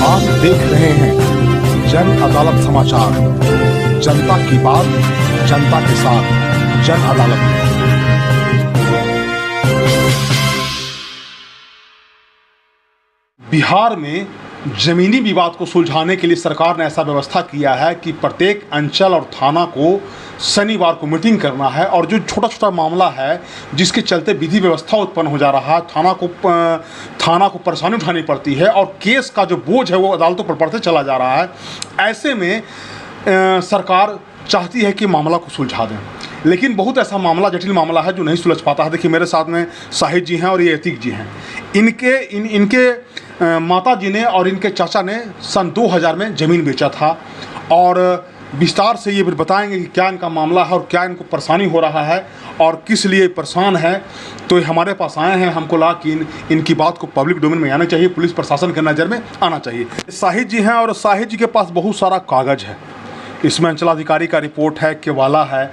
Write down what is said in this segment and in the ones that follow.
आप देख रहे हैं जन अदालत समाचार। जनता की बात, जनता के साथ, जन अदालत। बिहार में जमीनी विवाद को सुलझाने के लिए सरकार ने ऐसा व्यवस्था किया है कि प्रत्येक अंचल और थाना को शनिवार को मीटिंग करना है, और जो छोटा छोटा मामला है जिसके चलते विधि व्यवस्था उत्पन्न हो जा रहा है, थाना को परेशानी उठानी पड़ती है और केस का जो बोझ है वो अदालतों पर बढ़ते चला जा रहा है। ऐसे में सरकार चाहती है कि मामला को सुलझा दें, लेकिन बहुत ऐसा मामला, जटिल मामला है जो नहीं सुलझ पाता है। देखिए, मेरे साथ में साहिद जी हैं और ये अतीक जी हैं। इनके माता जी ने और इनके चाचा ने सन 2000 में ज़मीन बेचा था, और विस्तार से ये भी बताएंगे कि क्या इनका मामला है और क्या इनको परेशानी हो रहा है और किस लिए परेशान है। तो ये हमारे पास आए हैं, हमको लगा कि इनकी बात को पब्लिक डोमेन में आना चाहिए, पुलिस प्रशासन के नज़र में आना चाहिए। साहिद जी हैं और साहिद जी के पास बहुत सारा कागज़ है। इसमें अंचलाधिकारी का रिपोर्ट है, केवाला है,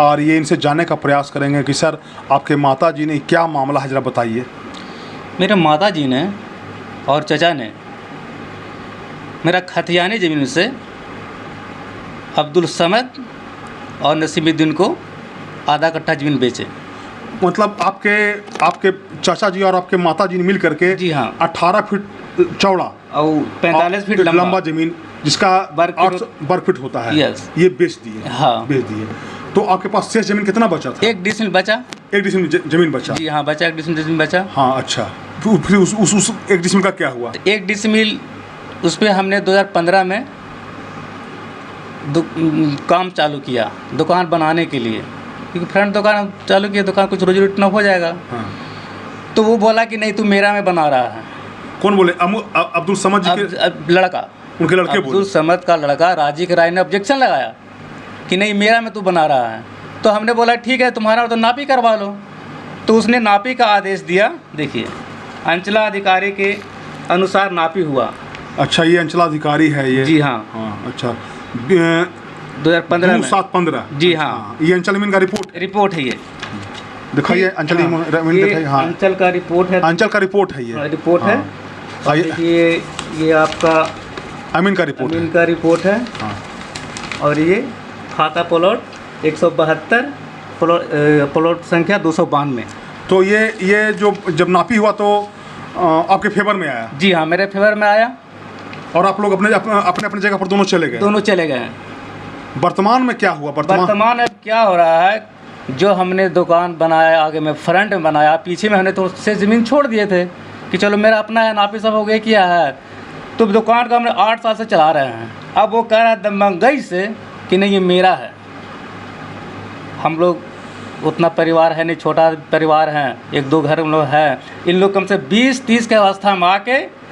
और ये इनसे जानने का प्रयास करेंगे कि सर आपके माता जी ने क्या मामला है, ज़रा बताइए। मेरे माता जी ने और चचा ने मेरा खतियानी ज़मीन से अब्दुल समद और नसीमुद्दीन को आधा कट्ठा ज़मीन बेचे। मतलब आपके चाचा जी और आपके माता जी ने मिल करके, जी हाँ, 18 फीट चौड़ा और 45 फीट लंबा ज़मीन, जिसका वर्ग फीट होता है, ये बेच दिए। हाँ, बेच दिए। तो आपके पास शेष ज़मीन कितना बचा था? 1 डिसमिल बचा। 1 डिसमिल ज़मीन बचा? जी हाँ, बचा, 1 डिसमिल ज़मीन बचा। हाँ, अच्छा। फिर उस 1 डिसमिल का क्या हुआ? 1 डिसमिल उस पर हमने 2015 में काम चालू किया दुकान बनाने के लिए, क्योंकि फ्रंट दुकान चालू किया, दुकान कुछ रोजी रोटी न हो जाएगा। हाँ। तो वो बोला कि नहीं, तू मेरा में बना रहा है। कौन बोले? अब्दुल समद जी के लड़का, उनके लड़के। अब्दुल समद का लड़का राजीव राय ने ऑब्जेक्शन लगाया कि नहीं, मेरा में तू बना रहा है। तो हमने बोला ठीक है, तुम्हारा तो नापी करवा लो। तो उसने नापी का आदेश दिया। देखिए, अंचलाधिकारी के अनुसार नापी हुआ। अच्छा, ये अंचलाधिकारी है ये? जी हाँ। हाँ, अच्छा। 2015 में 7-15। जी हाँ, ये अंचल ज़मीन का रिपोर्ट है। ये दिखाइए अंचल ज़मीन दिखाइए। हाँ, अंचल का रिपोर्ट है। अंचल का रिपोर्ट है, ये रिपोर्ट है। और ये आपका अमीन का रिपोर्ट है। हाँ। और ये खाता प्लॉट 172, प्लॉट संख्या 292। तो ये जो जब नापी हुआ तो आपके फेवर में आया? जी हाँ, मेरे फेवर में आया। और आप लोग अपने जगह पर दोनों चले गए? दोनों चले गए। वर्तमान में क्या हुआ? वर्तमान में क्या हो रहा है, जो हमने दुकान बनाया, आगे में फ्रंट में बनाया, पीछे में हमने तो से ज़मीन छोड़ दिए थे कि चलो मेरा अपना है, नापी सब हो गया किया है। तो दुकान का हमने 8 साल से चला रहे हैं। अब वो कह रहा है दमंगई से कि नहीं, ये मेरा है। हम लोग उतना परिवार है नहीं, छोटा परिवार है, 1-2 घर हम लोग हैं। इन लोग कम से 20-30 के अवस्था में आके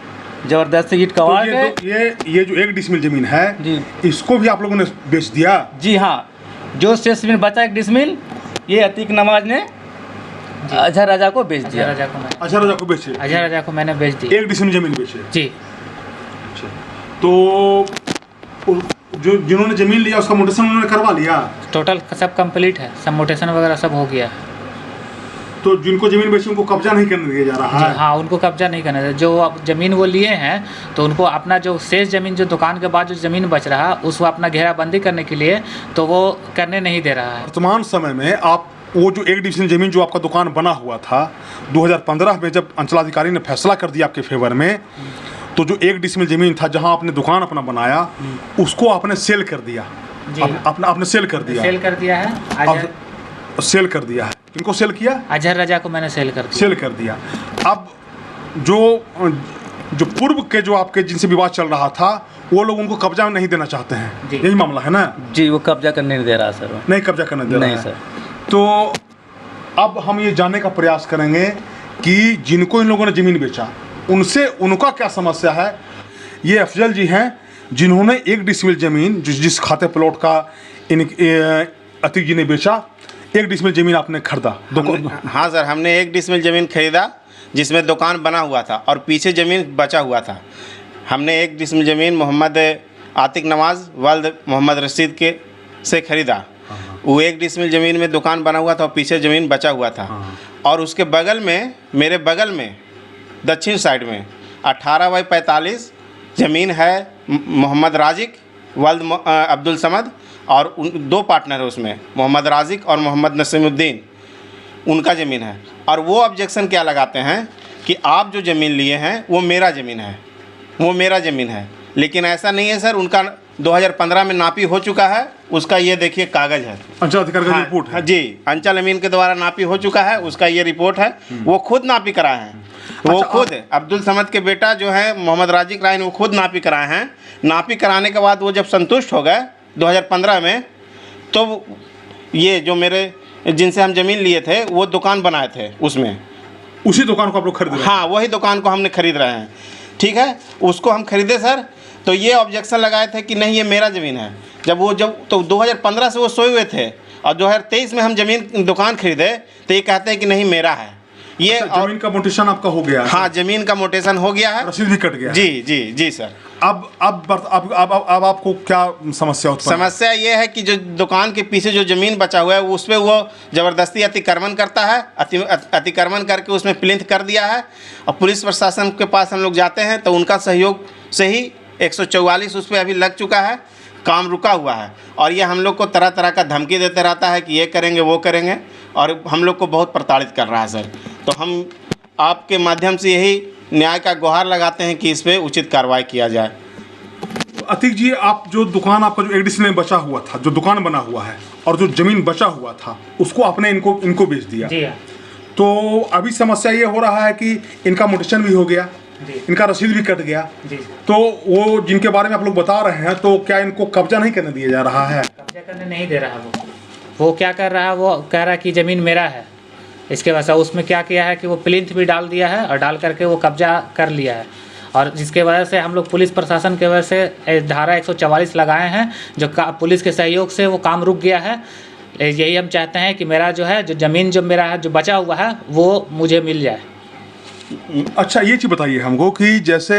ज़बरदस्ती ईंट कवा के ये जो 1 डिसमिल ज़मीन है जी, इसको भी आप लोगों ने बेच दिया? जी हाँ। जो शेष ज़मीन बचा 1 डिसमिल, ये अतीक नवाज ने अजहर राजा को बेच दिया। अजहर राजा को मैंने बेच दी। 1 डिसमिल ज़मीन बेचे जी। अच्छा, तो जो जिन्होंने ज़मीन लिया उसका मोटेशन उन्होंने करवा लिया? टोटल सब कंप्लीट है, सब मोटेशन वगैरह सब हो गया। तो जिनको ज़मीन बेची उनको कब्जा नहीं करने दिया जा रहा है? हाँ, उनको कब्जा नहीं करने दिया। जो ज़मीन वो लिए हैं तो उनको अपना जो शेष ज़मीन, जो दुकान के बाद जो ज़मीन बच रहा है, उसको अपना घेराबंदी करने के लिए तो वो करने नहीं दे रहा है। वर्तमान समय में आप वो जो 1 डिसमिल ज़मीन जो आपका दुकान बना हुआ था 2015 में, जब अंचलाधिकारी ने फैसला कर दिया आपके फेवर में, तो जो 1 डिसमिल ज़मीन था जहां आपने दुकान अपना बनाया, उसको आपने सेल कर दिया। आपने सेल कर दिया है। सेल कर दिया है। इनको सेल किया? अजहर राजा को मैंने सेल कर दिया। अब जो पूर्व के जो आपके जिनसे विवाद चल रहा था, वो लोग उनको कब्जा नहीं देना चाहते हैं, यही मामला है ना? जी, वो कब्जा करने नहीं दे रहा सर। नहीं कब्जा करने दे रहा है सर। तो अब हम ये जानने का प्रयास करेंगे कि जिनको इन लोगों ने ज़मीन बेचा, उनसे उनका क्या समस्या है। ये अफजल जी हैं जिन्होंने 1 डिसमिल ज़मीन, जिस खाते प्लॉट का अतीक जी ने बेचा, 1 डिसमिल ज़मीन आपने खरीदा? हाँ सर, हमने 1 डिसमिल ज़मीन खरीदा जिसमें दुकान बना हुआ था और पीछे ज़मीन बचा हुआ था। हमने 1 डिसमिल ज़मीन मोहम्मद आतिक नवाज़ वालिद मोहम्मद रशीद के से खरीदा। वो 1 डिसमिल ज़मीन में दुकान बना हुआ था और पीछे ज़मीन बचा हुआ था। और उसके बगल में, मेरे बगल में दक्षिण साइड में 18 बाई 45 ज़मीन है मोहम्मद राजिक वल्द अब्दुल समद, और उन 2 पार्टनर है उसमें, मोहम्मद राजिक और मोहम्मद नसीमुद्दीन, उनका ज़मीन है। और वो ऑब्जेक्शन क्या लगाते हैं कि आप जो ज़मीन लिए हैं वो मेरा ज़मीन है, वो मेरा ज़मीन है। लेकिन ऐसा नहीं है सर, उनका 2015 में नापी हो चुका है, उसका ये देखिए कागज़ है, अंचल अधिकारी का हाँ, रिपोर्ट है। हाँ जी, अंचल अमीन के द्वारा नापी हो चुका है, उसका ये रिपोर्ट है। वो खुद नापी कराए हैं, वो अच्छा, खुद अब्दुल समद के बेटा जो है मोहम्मद राजिक राय, वो खुद नापी कराए हैं। नापी कराने के बाद वो जब संतुष्ट हो गए 2015 में, तो ये जो मेरे जिनसे हम ज़मीन लिए थे वो दुकान बनाए थे, उसमें उसी दुकान को आप लोग खरीद रहे हैं? हाँ, वही दुकान को हमने खरीद रहे हैं। ठीक है, उसको हम खरीदे सर, तो ये ऑब्जेक्शन लगाए थे कि नहीं ये मेरा ज़मीन है। जब तो 2015 से वो सोए हुए थे, और 2023 में हम ज़मीन दुकान खरीदे तो ये कहते हैं कि नहीं मेरा है ये। अच्छा, जमीन का मोटेशन आपका हो गया है? हाँ, ज़मीन का मोटेशन हो गया है, रसीद भी कट गया है? जी जी जी सर। अब आपको क्या समस्या उत्पन्न? समस्या ये है कि जो दुकान के पीछे जो ज़मीन बचा हुआ है उस पर वो ज़बरदस्ती अतिक्रमण करता है, अतिक्रमण करके उसमें प्लिंथ कर दिया है। और पुलिस प्रशासन के पास हम लोग जाते हैं तो उनका सहयोग से ही 144 उस पर अभी लग चुका है, काम रुका हुआ है। और ये हम लोग को तरह तरह का धमकी देते रहता है कि ये करेंगे वो करेंगे, और हम लोग को बहुत प्रताड़ित कर रहा है सर। तो हम आपके माध्यम से यही न्याय का गुहार लगाते हैं कि इस पर उचित कार्रवाई किया जाए। अतीक जी, आप जो दुकान, आपका जो एक डिस्ट्रिक्ट में बचा हुआ था, जो दुकान बना हुआ है और जो जमीन बचा हुआ था, उसको आपने इनको बेच दिया। जी हाँ। तो अभी समस्या ये हो रहा है कि इनका मोटेशन भी हो गया, इनका रसीद भी कट गया। जी। तो वो जिनके बारे में आप लोग बता रहे हैं, तो क्या इनको कब्जा नहीं करने दिया जा रहा है? कब्जा करने नहीं दे रहा वो क्या कर रहा है, वो कह रहा है कि ज़मीन मेरा है। इसके वजह से उसमें क्या किया है कि वो प्लिंथ भी डाल दिया है और डाल करके वो कब्जा कर लिया है। और जिसके वजह से हम लोग पुलिस प्रशासन के वजह से धारा 144 लगाए हैं, जो पुलिस के सहयोग से वो काम रुक गया है। यही हम चाहते हैं कि मेरा जो है, जो ज़मीन जो मेरा है, जो बचा हुआ है, वो मुझे मिल जाए। अच्छा, ये चीज़ बताइए हमको कि जैसे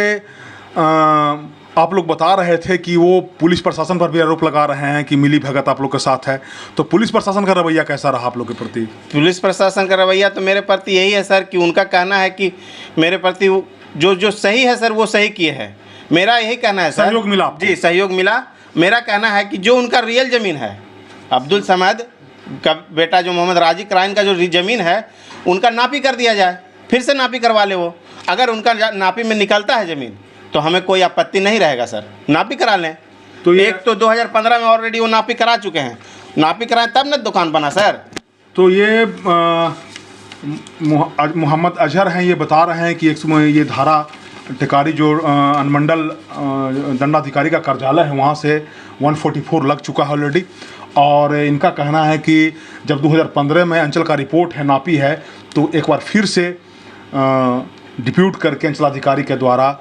आप लोग बता रहे थे कि वो पुलिस प्रशासन पर भी आरोप लगा रहे हैं कि मिली भगत आप लोग के साथ है, तो पुलिस प्रशासन का रवैया कैसा रहा आप लोग के प्रति? पुलिस प्रशासन का रवैया तो मेरे प्रति यही है सर कि उनका कहना है कि मेरे प्रति जो सही है सर वो सही किए है। मेरा यही कहना है सर। सहयोग मिला आपको? जी, सहयोग मिला। मेरा कहना है कि जो उनका रियल ज़मीन है, अब्दुल समद का बेटा जो मोहम्मद राजिक रायन का जो ज़मीन है, उनका नापी कर दिया जाए, फिर से नापी करवा ले वो। अगर उनका नापी में निकलता है ज़मीन तो हमें कोई आपत्ति नहीं रहेगा सर, नापी करा लें। तो ये एक तो 2015 में ऑलरेडी वो नापी करा चुके हैं, नापी कराएं तब ना दुकान बना सर। तो ये मोहम्मद अजहर हैं, ये बता रहे हैं कि ये धारा टिकारी जो अनुमंडल दंडाधिकारी का कार्यालय है वहाँ से 144 लग चुका है ऑलरेडी। और इनका कहना है कि जब 2015 में अंचल का रिपोर्ट है, नापी है, तो एक बार फिर से डिप्यूट करके अंचलाधिकारी के द्वारा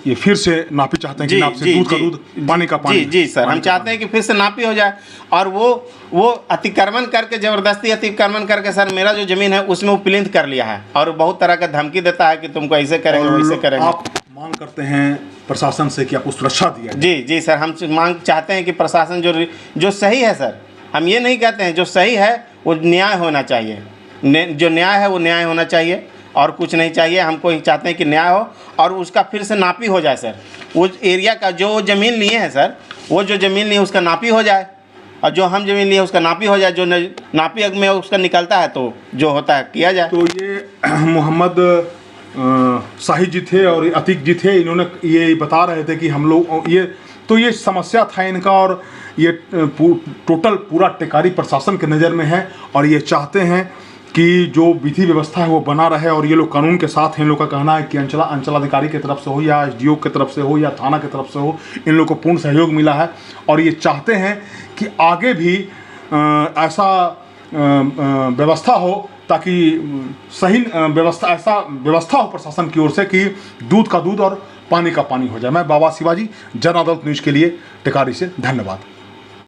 ये फिर से नापी चाहते हैं कि नाप से दूध का दूध, पानी का पानी। जी सर, हम चाहते हैं कि फिर से नापी हो जाए। और वो अतिक्रमण करके, ज़बरदस्ती अतिक्रमण करके सर मेरा जो ज़मीन है उसमें वो प्लिंथ कर लिया है, और बहुत तरह का धमकी देता है कि तुमको ऐसे करेंगे वैसे करेंगे। आप मांग करते हैं प्रशासन से कि आपको सुरक्षा दिया जाए? जी सर, हम मांग चाहते हैं कि प्रशासन जो सही है सर, हम ये नहीं कहते हैं, जो सही है वो न्याय होना चाहिए, जो न्याय है वो न्याय होना चाहिए, और कुछ नहीं चाहिए। हमको ही चाहते हैं कि न्याय हो और उसका फिर से नापी हो जाए सर। वो एरिया का जो ज़मीन लिए हैं सर, वो जो ज़मीन लिए उसका नापी हो जाए, और जो हम ज़मीन लिए उसका नापी हो जाए। जो नापी में उसका निकलता है तो जो होता है किया जाए। तो ये मोहम्मद शाहिद जी थे और अतीक जी थे, इन्होंने ये बता रहे थे कि हम लोग ये समस्या था इनका, और ये टोटल पूरा टिकारी प्रशासन के नज़र में है, और ये चाहते हैं कि जो विधि व्यवस्था है वो बना रहे, और ये लोग कानून के साथ हैं। इन लोग का कहना है कि अंचलाधिकारी की तरफ से हो या SDO की तरफ से हो या थाना की तरफ से हो, इन लोग को पूर्ण सहयोग मिला है, और ये चाहते हैं कि आगे भी ऐसा व्यवस्था हो, ताकि सही व्यवस्था हो प्रशासन की ओर से कि दूध का दूध और पानी का पानी हो जाए। मैं बाबा शिवाजी, जन अदालत न्यूज़ के लिए टिकारी से, धन्यवाद।